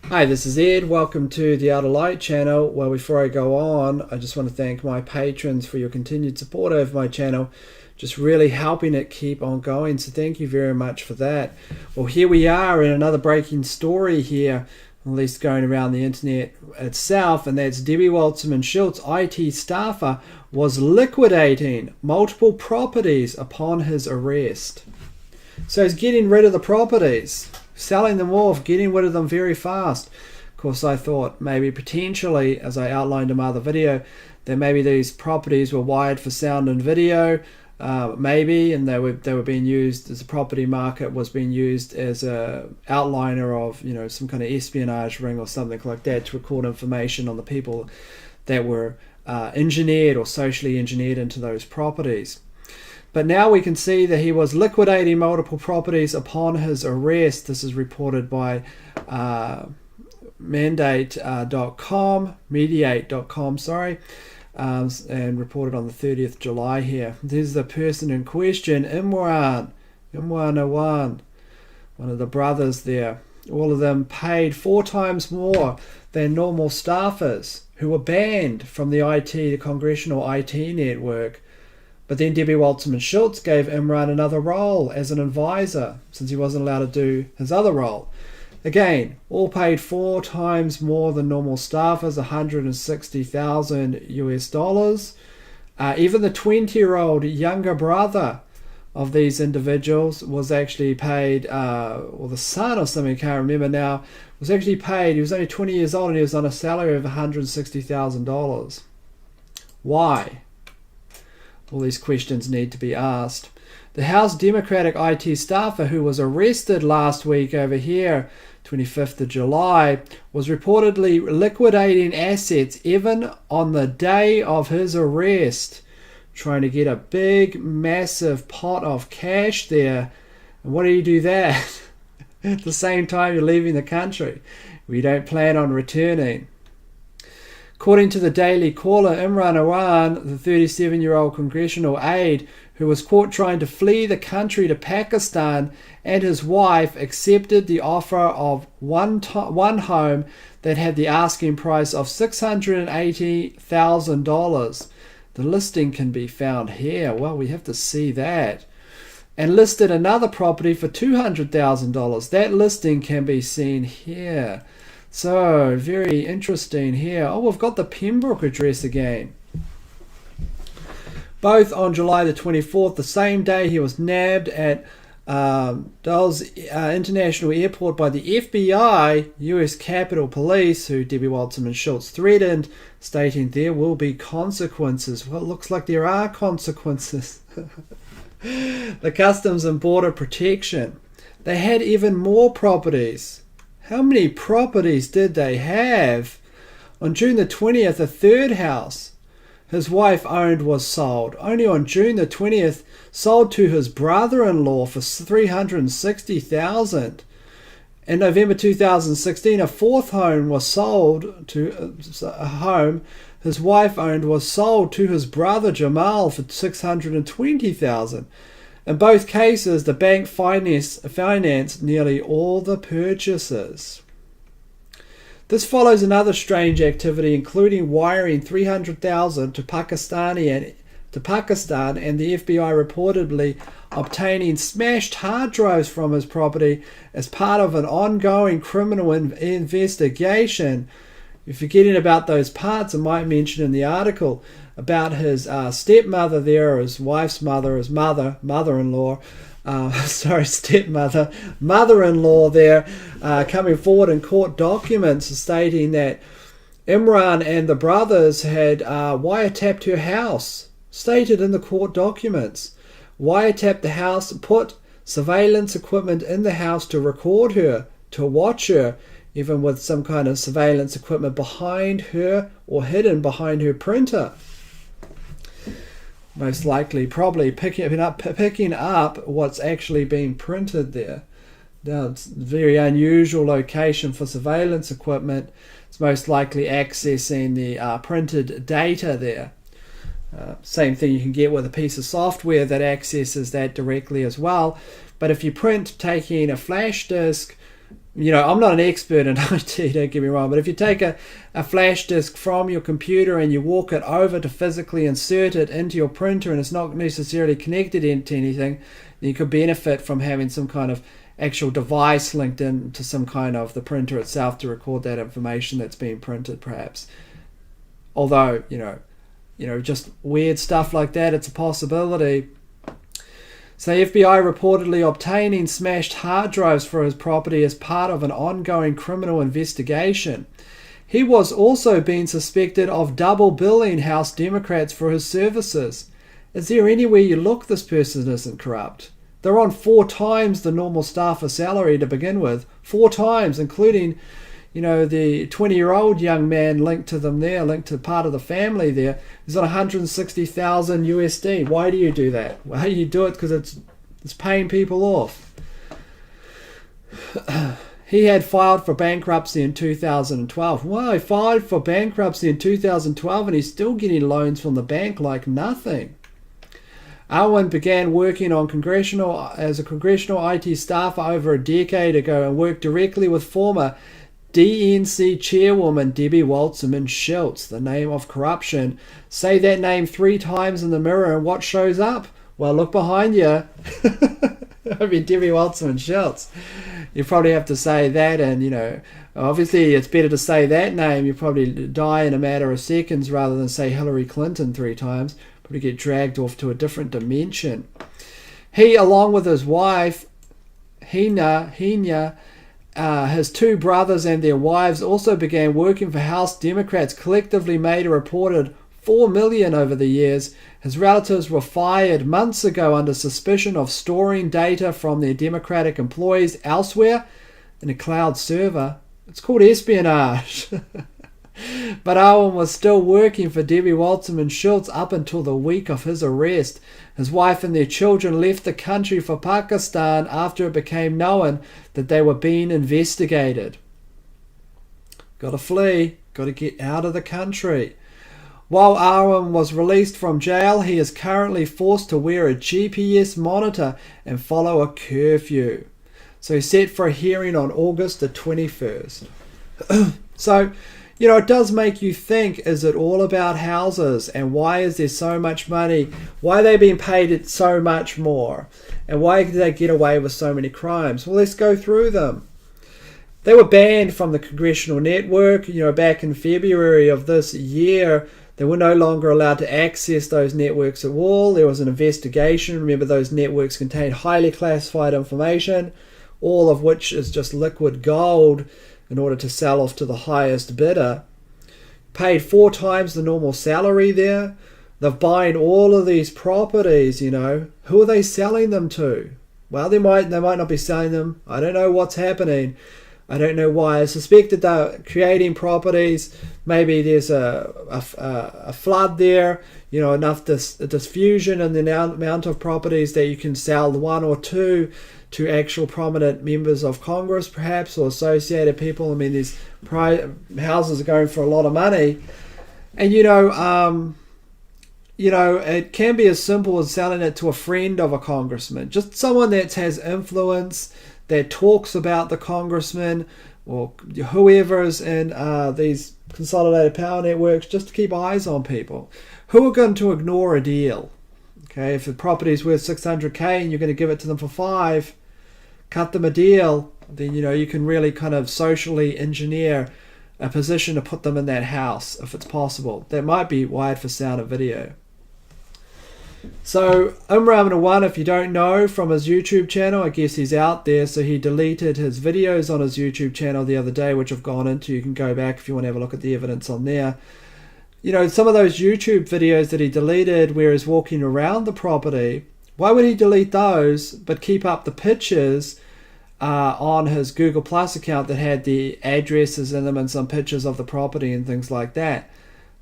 Hi, this is Ed. Welcome to the Outer Light channel. Well, before I go on, I just want to thank my patrons for your continued support of my channel, just really helping it keep on going. So thank you very much for that. Well, here we are in another breaking story here, at least going around the internet itself, and that's Debbie Wasserman Schultz, IT staffer, was liquidating multiple properties upon his arrest. So he's getting rid of the properties, selling them off, getting rid of them very fast. Of course, I thought maybe potentially, as I outlined in my other video, that maybe these properties were wired for sound and video, maybe, and they were being used as a property market was being used as a outliner of, you know, some kind of espionage ring or something like that to record information on the people that were engineered or socially engineered into those properties. But now we can see that he was liquidating multiple properties upon his arrest. This is reported by mediate.com, and reported on the 30th July here. This is the person in question, Imran Awan, one of the brothers there. All of them paid 4 times more than normal staffers who were banned from the congressional IT network. But then Debbie Wasserman Schultz gave Imran another role as an advisor, since he wasn't allowed to do his other role. Again, all paid 4 times more than normal staffers, $160,000 US. Even the 20-year-old younger brother of these individuals was actually paid, or the son or something, I can't remember now, was actually paid. He was only 20 years old and he was on a salary of $160,000. Why? All these questions need to be asked. The House Democratic IT staffer who was arrested last week over here, 25th of July, was reportedly liquidating assets even on the day of his arrest, trying to get a big, massive pot of cash there. And what do you do that at the same time you're leaving the country? We don't plan on returning. According to the Daily Caller, Imran Awan, the 37-year-old congressional aide who was caught trying to flee the country to Pakistan, and his wife accepted the offer of one home that had the asking price of $680,000. The listing can be found here. Well, we have to see that. And listed another property for $200,000. That listing can be seen here. So, very interesting here. Oh, we've got the Pembroke address again. Both on July the 24th, the same day he was nabbed at Dulles International Airport by the FBI, US Capitol Police, who Debbie Wasserman Schultz threatened, stating there will be consequences. Well, it looks like there are consequences. The Customs and Border Protection. They had even more properties. How many properties did they have? On June the 20th, a third house his wife owned was sold. Only on June the 20th, sold to his brother-in-law for $360,000. In November 2016, a fourth home was sold to a home his wife owned was sold to his brother Jamal for $620,000. In both cases, the bank financed nearly all the purchases. This follows another strange activity, including wiring $300,000 to Pakistan, and the FBI reportedly obtaining smashed hard drives from his property as part of an ongoing criminal investigation. You're forgetting about those parts I might mention in the article about his stepmother there, his wife's mother, his mother-in-law, mother-in-law there, coming forward in court documents stating that Imran and the brothers had wiretapped her house, stated in the court documents. Wiretapped the house, put surveillance equipment in the house to record her, to watch her, even with some kind of surveillance equipment behind her or hidden behind her printer. Most likely, probably picking up what's actually being printed there. Now, it's a very unusual location for surveillance equipment. It's most likely accessing the printed data there. Same thing you can get with a piece of software that accesses that directly as well. But if you print taking a flash disk I'm not an expert in IT, don't get me wrong, but if you take a flash disk from your computer and you walk it over to physically insert it into your printer and it's not necessarily connected into anything, then you could benefit from having some kind of actual device linked in to some kind of the printer itself to record that information that's being printed, perhaps. Although, just weird stuff like that, it's a possibility. So the FBI reportedly obtaining smashed hard drives for his property as part of an ongoing criminal investigation. He was also being suspected of double billing House Democrats for his services. Is there anywhere you look this person isn't corrupt? They're on 4 times the normal staffer salary to begin with. 4 times, including, the 20-year-old young man linked to them there, linked to part of the family there, is on 160,000 USD. Why do you do that? Why do you do it? Because it's paying people off. He had filed for bankruptcy in 2012. Well, he filed for bankruptcy in 2012 and he's still getting loans from the bank like nothing. Awan began working as a congressional IT staffer over a decade ago and worked directly with former DNC chairwoman Debbie Wasserman Schultz. The name of corruption. Say that name 3 times in the mirror and what shows up? Well, look behind you. Debbie Wasserman Schultz. You probably have to say that, and obviously it's better to say that name. You probably die in a matter of seconds rather than say Hillary Clinton 3 times. Probably get dragged off to a different dimension. He, along with his wife, Hina, his 2 brothers and their wives also began working for House Democrats, collectively made a reported $4 million over the years. His relatives were fired months ago under suspicion of storing data from their Democratic employees elsewhere in a cloud server. It's called espionage. But Awan was still working for Debbie Wasserman Schultz up until the week of his arrest. His wife and their children left the country for Pakistan after it became known that they were being investigated. Got to flee. Got to get out of the country. While Awan was released from jail, he is currently forced to wear a GPS monitor and follow a curfew. So he's set for a hearing on August the 21st. So, it does make you think, is it all about houses? And why is there so much money? Why are they being paid so much more? And why did they get away with so many crimes? Well, let's go through them. They were banned from the congressional network. Back in February of this year, they were no longer allowed to access those networks at all. There was an investigation. Remember, those networks contained highly classified information, all of which is just liquid gold in order to sell off to the highest bidder. Paid 4 times the normal salary there. They're buying all of these properties, Who are they selling them to? Well, they might not be selling them. I don't know what's happening. I don't know why. I suspect that they're creating properties. Maybe there's a flood there, enough diffusion in the amount of properties that you can sell 1 or 2 to actual prominent members of Congress, perhaps, or associated people. I mean, these houses are going for a lot of money. And, it can be as simple as selling it to a friend of a congressman, just someone that has influence, that talks about the congressman or whoever's in these consolidated power networks, just to keep eyes on people who are going to ignore a deal. Okay, if the property's worth $600K and you're going to give it to them for $5, cut them a deal, then you can really kind of socially engineer a position to put them in that house if it's possible. That might be wired for sound and video. So Imran Awan, if you don't know, from his YouTube channel, I guess he's out there, so he deleted his videos on his YouTube channel the other day, which I've gone into. You can go back if you want to have a look at the evidence on there. Some of those YouTube videos that he deleted where he's walking around the property, why would he delete those but keep up the pictures on his Google Plus account that had the addresses in them and some pictures of the property and things like that?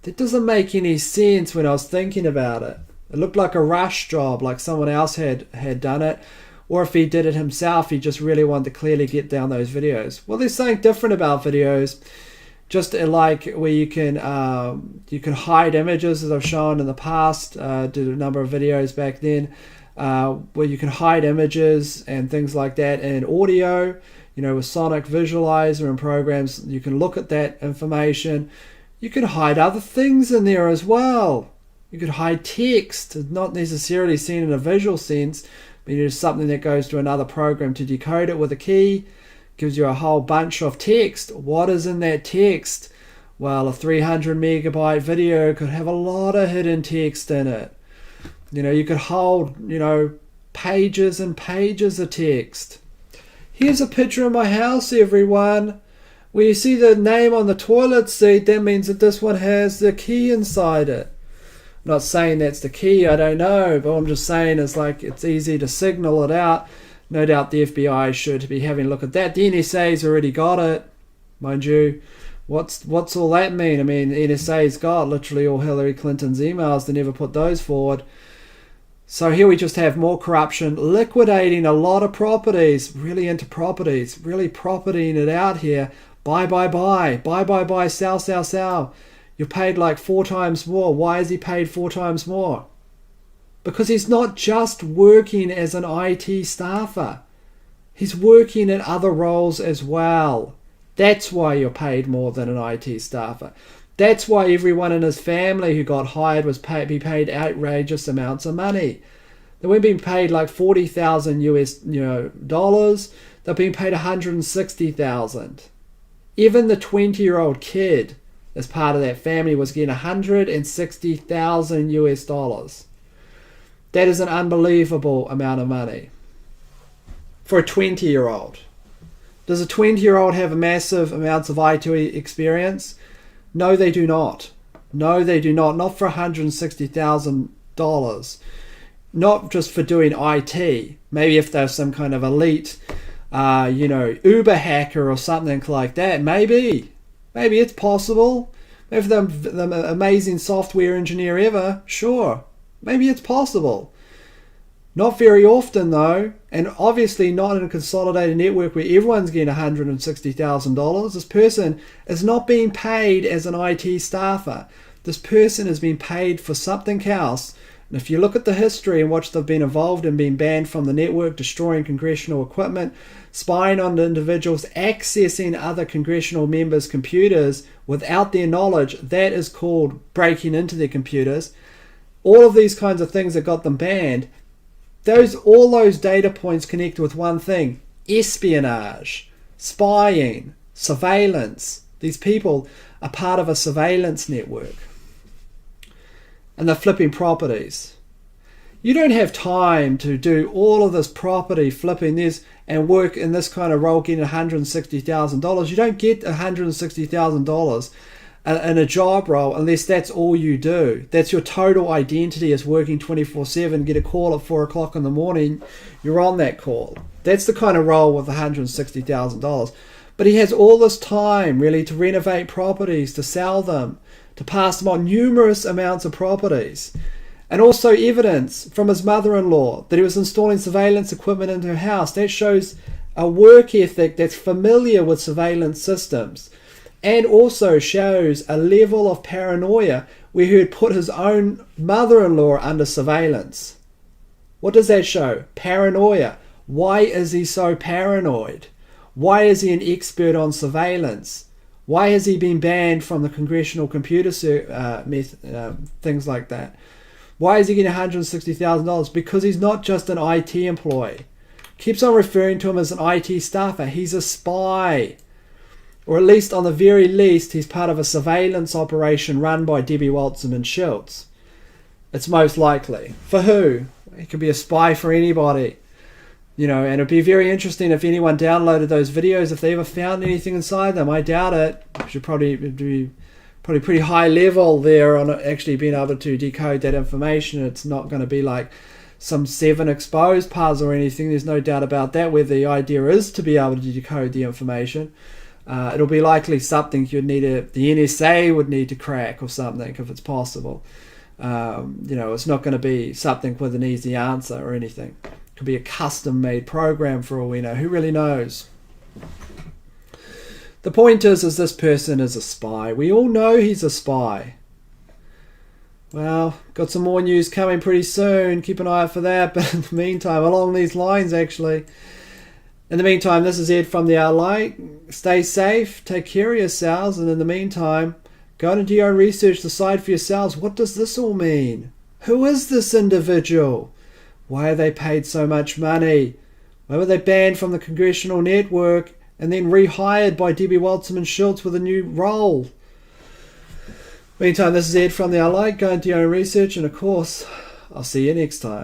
That doesn't make any sense when I was thinking about it. It looked like a rush job, like someone else had done it. Or if he did it himself, he just really wanted to clearly get down those videos. Well, there's something different about videos. Just like where you can hide images, as I've shown in the past. Did a number of videos back then where you can hide images and things like that. And audio, with Sonic Visualizer and programs, you can look at that information. You can hide other things in there as well. You could hide text, not necessarily seen in a visual sense, but it's something that goes to another program to decode it with a key. Gives you a whole bunch of text. What is in that text? Well, a 300 megabyte video could have a lot of hidden text in it. You could hold, pages and pages of text. Here's a picture of my house, everyone. Where you see the name on the toilet seat, that means that this one has the key inside it. I'm not saying that's the key, I don't know, but I'm just saying it's easy to signal it out. No doubt the FBI should be having a look at that. The NSA's already got it, mind you. What's all that mean? I mean, the NSA's got literally all Hillary Clinton's emails. They never put those forward. So here we just have more corruption, liquidating a lot of properties, really into properties, really propertying it out here. Buy, sell. You're paid like 4 times more. Why is he paid 4 times more? Because he's not just working as an IT staffer. He's working in other roles as well. That's why you're paid more than an IT staffer. That's why everyone in his family who got hired was be paid outrageous amounts of money. They weren't being paid like $40,000 dollars. They're being paid $160,000. Even the 20-year-old kid, as part of that family, was getting $160,000 dollars. That is an unbelievable amount of money for a 20-year-old. Does a 20-year-old have massive amounts of IT experience? No, they do not. No, they do not. Not for $160,000. Not just for doing IT. Maybe if they're some kind of elite, Uber hacker or something like that. Maybe it's possible. Maybe they're the amazing software engineer ever. Sure. Maybe it's possible. Not very often though, and obviously not in a consolidated network where everyone's getting $160,000. This person is not being paid as an IT staffer. This person is being paid for something else. And if you look at the history and watch they've been involved in being banned from the network, destroying congressional equipment, spying on the individuals, accessing other congressional members' computers without their knowledge, that is called breaking into their computers. All of these kinds of things that got them banned, all those data points connect with one thing: espionage, spying, surveillance. These people are part of a surveillance network. And they're flipping properties. You don't have time to do all of this property flipping this and work in this kind of role getting $160,000. You don't get $160,000 in a job role unless that's all you do. That's your total identity, is working 24/7. Get a call at 4 o'clock in the morning, you're on that call. That's the kind of role with $160,000. But he has all this time really to renovate properties, to sell them, to pass them on, numerous amounts of properties. And also evidence from his mother-in-law that he was installing surveillance equipment into her house. That shows a work ethic that's familiar with surveillance systems. And also shows a level of paranoia where he would put his own mother-in-law under surveillance. What does that show? Paranoia. Why is he so paranoid? Why is he an expert on surveillance? Why has he been banned from the congressional computer things like that? Why is he getting $160,000? Because he's not just an IT employee. Keeps on referring to him as an IT staffer. He's a spy. Or at least, on the very least, he's part of a surveillance operation run by Debbie Waltz and Schultz. It's most likely. For who? He could be a spy for anybody. And it'd be very interesting if anyone downloaded those videos, if they ever found anything inside them. I doubt it. Should probably be pretty high level there on actually being able to decode that information. It's not going to be like some 7 exposed puzzle or anything. There's no doubt about that, where the idea is to be able to decode the information. It'll be likely something the NSA would need to crack or something if it's possible. It's not going to be something with an easy answer or anything. It could be a custom-made program for all we know. Who really knows? The point is this person is a spy. We all know he's a spy. Well, got some more news coming pretty soon. Keep an eye out for that. But in the meantime, along these lines actually, In the meantime, this is Ed from the Outlight. Stay safe, take care of yourselves, and in the meantime, go and do your own research, decide for yourselves, what does this all mean? Who is this individual? Why are they paid so much money? Why were they banned from the congressional network and then rehired by Debbie Wasserman Schultz with a new role? Meantime, this is Ed from the Outlight. Go and do your own research, and of course, I'll see you next time.